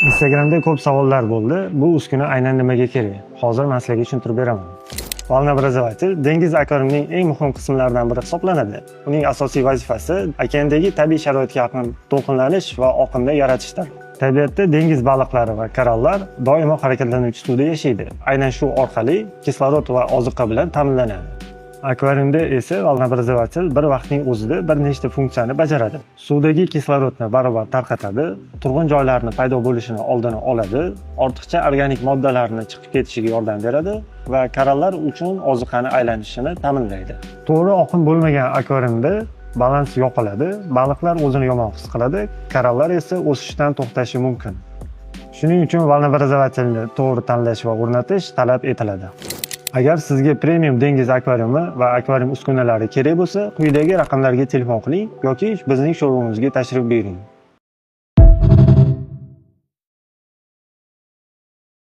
Instagramda ko'p savollar bo'ldi. Bu uskuna aynan nimaga kerak? Hozir men sizlarga tushuntirib beraman. Volnoobразователь dengiz akvariumining eng muhim qismlaridan biri hisoblanadi. Uning asosiy vazifasi okeandagi tabiiy sharoitga yaqin to'lqinlanish va oqimda yaratishdir. Tabiatda dengiz baliqlari va korallar doimo harakatlanuvchi suvda yashaydi. Aynan shu orqali kislorod va oziqa bilan ta'minlanadi. Akvariumda esa volnoobразователь bir vaqtning o'zida bir nechta funksiyani bajaradi. Suvdagi kislorodni barobar tarqatadi, turg'un joylarni paydo bo'lishini oldini oladi, ortiqcha organik moddalarni chiqib ketishiga yordam beradi va korallar uchun oziqani aylanishini ta'minlaydi. To'g'ri oqim bo'lmagan akvariumda balans yo'qoladi, baliqlar o'zini yomon his qiladi, korallar esa o'sishdan to'xtashi mumkin. Shuning uchun volnoobразовательni to'g'ri tanlash va o'rnatish talab etiladi. Agar sizga premium dengiz akvariumi va akvarium uskunalari kerak bo'lsa, quyidagi raqamlarga telefon qiling yoki bizning showroomimizga tashrif buyuring.